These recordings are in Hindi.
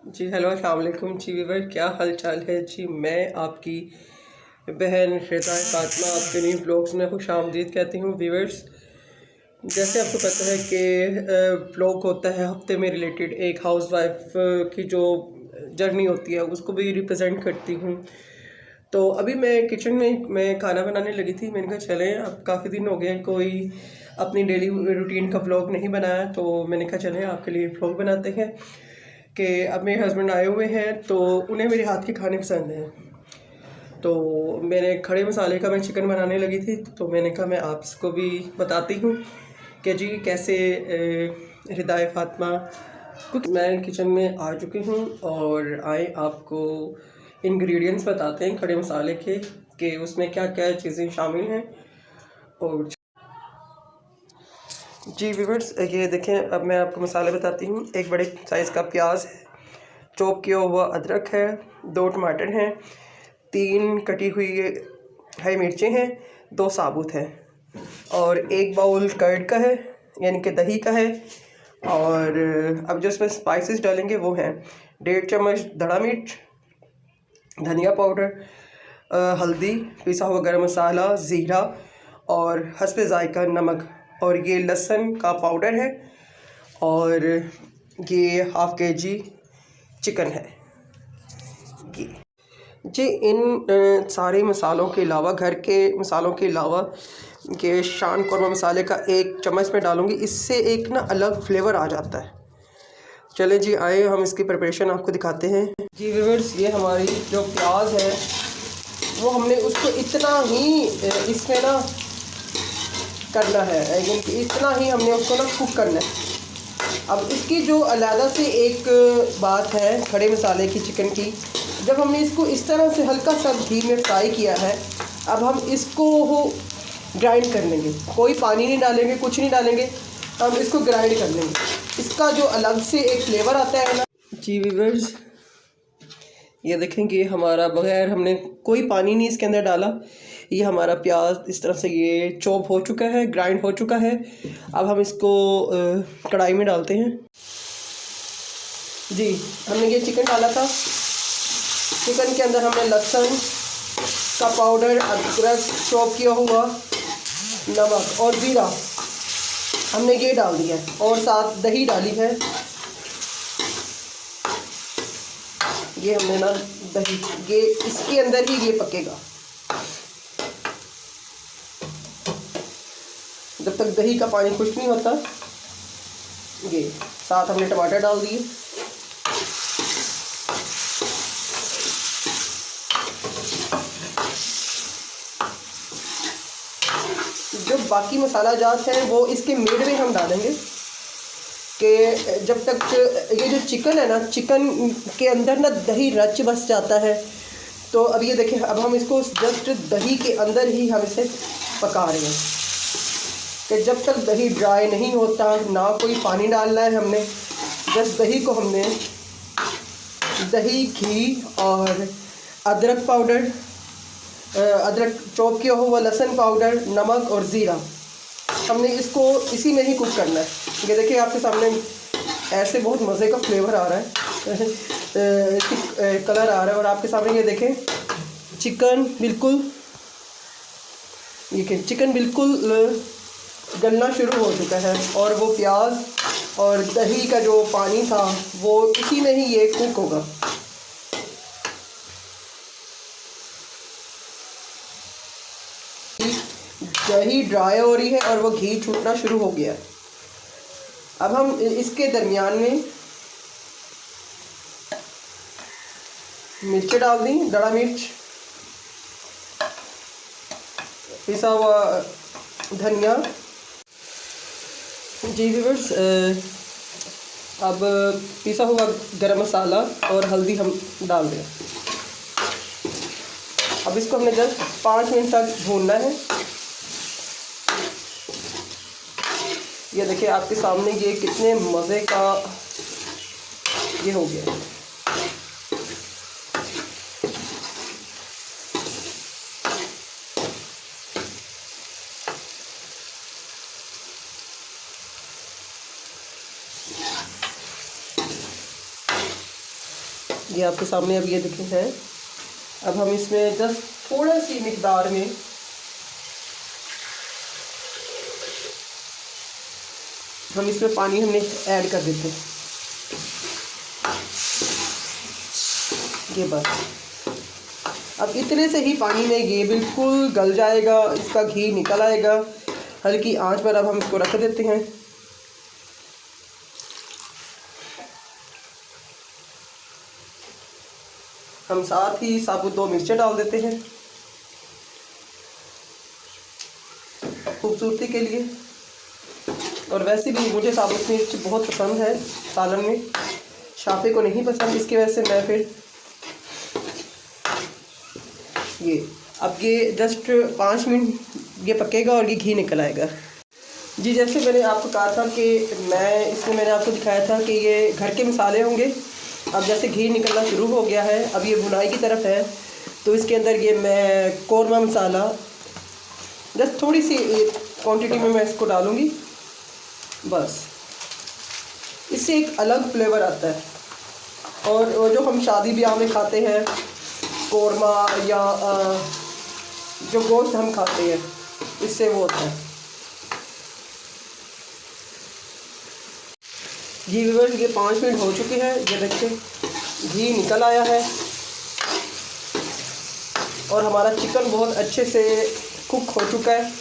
जी हेलो अस्सलाम वालेकुम जी वीवर, क्या हाल चाल है जी। मैं आपकी बहन रिज़ा फातिमा आपके न्यू ब्लॉग्स में खुश आमदीद कहती हूँ। वीवर्स, जैसे आपको पता है कि ब्लॉग होता है हफ्ते में रिलेटेड, एक हाउस वाइफ की जो जर्नी होती है उसको भी रिप्रेजेंट करती हूँ। तो अभी मैं किचन में खाना बनाने लगी थी। मैंने कहा चलें, अब काफ़ी दिन हो गए कोई अपनी डेली रूटीन का व्लॉग नहीं बनाया, तो मैंने कहा चलें आपके लिए व्लॉग बनाते हैं कि अब मेरे हस्बैंड आए हुए हैं तो उन्हें मेरे हाथ के खाने पसंद हैं। तो मैंने खड़े मसाले का मैं चिकन बनाने लगी थी, तो मैंने कहा मैं आपको भी बताती हूँ कि जी कैसे हिदाय फातिमा कुछ। मैं किचन में आ चुकी हूँ और आए आपको इंग्रेडिएंट्स बताते हैं खड़े मसाले के कि उसमें क्या क्या चीज़ें शामिल हैं। और जी व्यूअर्स, ये देखें, अब मैं आपको मसाले बताती हूँ। एक बड़े साइज़ का प्याज है, चॉप किया हुआ अदरक है, 2 टमाटर हैं, 3 कटी हुई हरी मिर्चें हैं, 2 साबुत हैं और 1 बाउल कर्ड का है यानी कि दही का है। और अब जो इसमें स्पाइसेस डालेंगे वो हैं 1.5 चम्मच धड़ा मिर्च, धनिया पाउडर, हल्दी, पिसा हुआ गरम मसाला, ज़ीरा और हस्बे ज़ायका नमक। और ये लहसुन का पाउडर है और ये हाफ़ केजी चिकन है। जी इन सारे मसालों के अलावा, घर के मसालों के अलावा, ये शान कौरमा मसाले का 1 चम्मच में डालूँगी, इससे एक ना अलग फ्लेवर आ जाता है। चले जी आए हम इसकी प्रिपरेशन आपको दिखाते हैं। जी व्यूअर्स, ये हमारी जो प्याज है वो हमने उसको इतना ही इसमें ना करना है, इतना ही हमने उसको ना कुक करना है। अब इसकी जो अलग से एक बात है खड़े मसाले की चिकन की, जब हमने इसको इस तरह से हल्का सा घी में फ्राई किया है, अब हम इसको ग्राइंड कर लेंगे। कोई पानी नहीं डालेंगे, कुछ नहीं डालेंगे, हम इसको ग्राइंड कर लेंगे। इसका जो अलग से एक फ्लेवर आता है ना जी व्यूअर्स, ये देखेंगे हमारा बगैर हमने कोई पानी नहीं इसके अंदर डाला, ये हमारा प्याज इस तरह से ये चॉप हो चुका है, ग्राइंड हो चुका है। अब हम इसको कढ़ाई में डालते हैं। जी हमने ये चिकन डाला था, चिकन के अंदर हमने लहसुन का पाउडर, अदरक चॉप किया हुआ, नमक और ज़ीरा हमने ये डाल दिया है और साथ दही डाली है। ये हमने ना दही, ये इसके अंदर ही ये पकेगा जब तक दही का पानी खुश्क नहीं होता। ये साथ हमने टमाटर डाल दिए। जो बाकी मसाला जात है वो इसके मिड में हम डालेंगे कि जब तक ये जो चिकन है ना, चिकन के अंदर ना दही रच बस जाता है। तो अब ये देखें, अब हम इसको जस्ट दही के अंदर ही हम इसे पका रहे हैं कि जब तक दही ड्राई नहीं होता, ना कोई पानी डालना है हमने, बस दही को हमने दही, घी और अदरक पाउडर, अदरक चॉप किया हुआ, लहसुन पाउडर, नमक और ज़ीरा, हमने इसको इसी में ही कुक करना है। ये देखिए आपके सामने ऐसे बहुत मज़े का फ्लेवर आ रहा है कलर आ रहा है। और आपके सामने ये देखें चिकन बिल्कुल, देखिए चिकन बिल्कुल गलना शुरू हो चुका है और वो प्याज और दही का जो पानी था वो इसी में ही ये कुक होगा। दही ड्राई हो रही है और वो घी छूटना शुरू हो गया। अब हम इसके दरमियान में मिर्च डाल दी, दड़ा मिर्च, पिसा हुआ धनिया। जी व्यूअर्स, अब पिसा हुआ गरम मसाला और हल्दी हम डाल दें। अब इसको हमने जस्ट 5 मिनट तक भूनना है। ये देखिए आपके सामने ये कितने मज़े का ये हो गया। ये आपके सामने अब ये दिखे हैं। अब हम इसमें जस्ट थोड़ा सी मिकदार में हम इसमें पानी हमने ऐड कर देते हैं। ये बस अब इतने से ही पानी में ये बिल्कुल गल जाएगा, इसका घी निकल आएगा। हल्की आंच पर अब हम इसको रख देते हैं। हम साथ ही साबुत 2 मिर्चें डाल देते हैं खूबसूरती के लिए। और वैसे भी मुझे साबुत मिर्च बहुत पसंद है सालन में, शाफे को नहीं पसंद, इसकी वजह से मैं फिर ये जस्ट 5 मिनट ये पकेगा और ये घी निकल आएगा। जी जैसे मैंने आपको कहा था कि मैंने आपको दिखाया था कि ये घर के मसाले होंगे। अब जैसे घी निकलना शुरू हो गया है, अब ये भुनाई की तरफ है, तो इसके अंदर ये मैं कौरमा मसाला जस्ट थोड़ी सी क्वांटिटी में मैं इसको डालूँगी। बस इससे एक अलग फ्लेवर आता है। और जो हम शादी ब्याह में खाते हैं कौरमा या जो गोश्त हम खाते हैं, इससे वो होता है। जी व्यूअर्स, ये 5 मिनट हो चुके हैं। ये देखिए घी निकल आया है और हमारा चिकन बहुत अच्छे से कुक हो चुका है।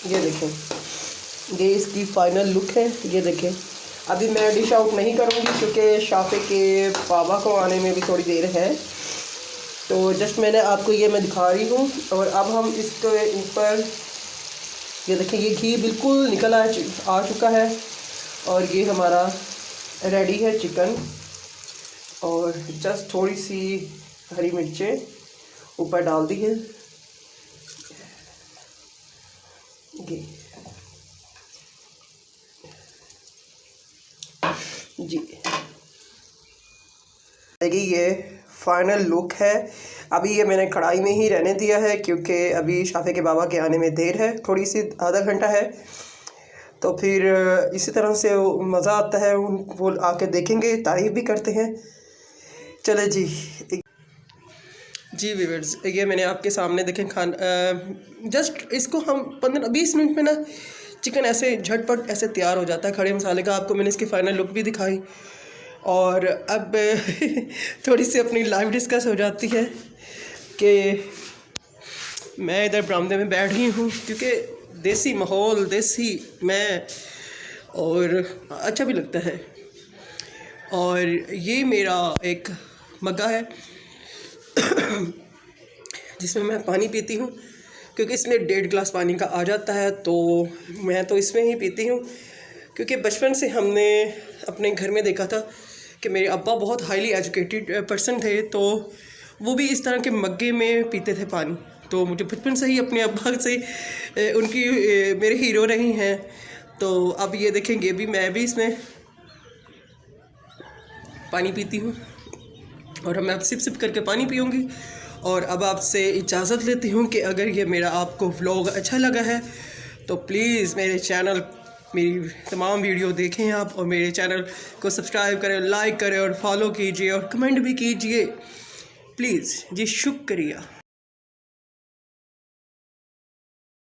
ये देखें, ये इसकी फाइनल लुक है। ये देखें, अभी मैं डिश आउट नहीं करूँगी क्योंकि शाफे के बाबा को आने में भी थोड़ी देर है, तो जस्ट मैंने आपको ये मैं दिखा रही हूँ। और अब हम इसके ऊपर ये देखें, ये घी बिल्कुल निकल आ चुका है और ये हमारा रेडी है चिकन। और जस्ट थोड़ी सी हरी मिर्चें ऊपर डाल दी है। जी देखिए, ये फाइनल लुक है। अभी ये मैंने कढ़ाई में ही रहने दिया है क्योंकि अभी शाफे के बाबा के आने में देर है, थोड़ी सी आधा घंटा है। तो फिर इसी तरह से मज़ा आता है, वो आके देखेंगे, तारीफ़ भी करते हैं। चले जी व्यूअर्स, ये मैंने आपके सामने देखें जस्ट इसको हम 15-20 मिनट में ना चिकन ऐसे झटपट ऐसे तैयार हो जाता है खड़े मसाले का। आपको मैंने इसकी फ़ाइनल लुक भी दिखाई। और अब थोड़ी सी अपनी लाइफ डिस्कस हो जाती है कि मैं इधर बरामदे में बैठ गई हूँ क्योंकि देसी माहौल, देसी मैं, और अच्छा भी लगता है। और ये मेरा एक मग्गा है जिसमें मैं पानी पीती हूँ क्योंकि इसमें 1.5 गिलास पानी का आ जाता है, तो मैं तो इसमें ही पीती हूँ। क्योंकि बचपन से हमने अपने घर में देखा था कि मेरे अब्बा बहुत हाईली एजुकेटेड पर्सन थे, तो वो भी इस तरह के मग्गे में पीते थे पानी। तो मुझे बचपन से ही अपने अब्बा से उनकी मेरे हीरो रही हैं। तो अब ये देखेंगे भी मैं भी इसमें पानी पीती हूँ और मैं अब सिप सिप करके पानी पीऊँगी। और अब आपसे इजाज़त लेती हूँ कि अगर ये मेरा आपको व्लॉग अच्छा लगा है तो प्लीज़ मेरे चैनल, मेरी तमाम वीडियो देखें आप, और मेरे चैनल को सब्सक्राइब करें, लाइक करें और फॉलो कीजिए और कमेंट भी कीजिए प्लीज़ जी। शुक्रिया।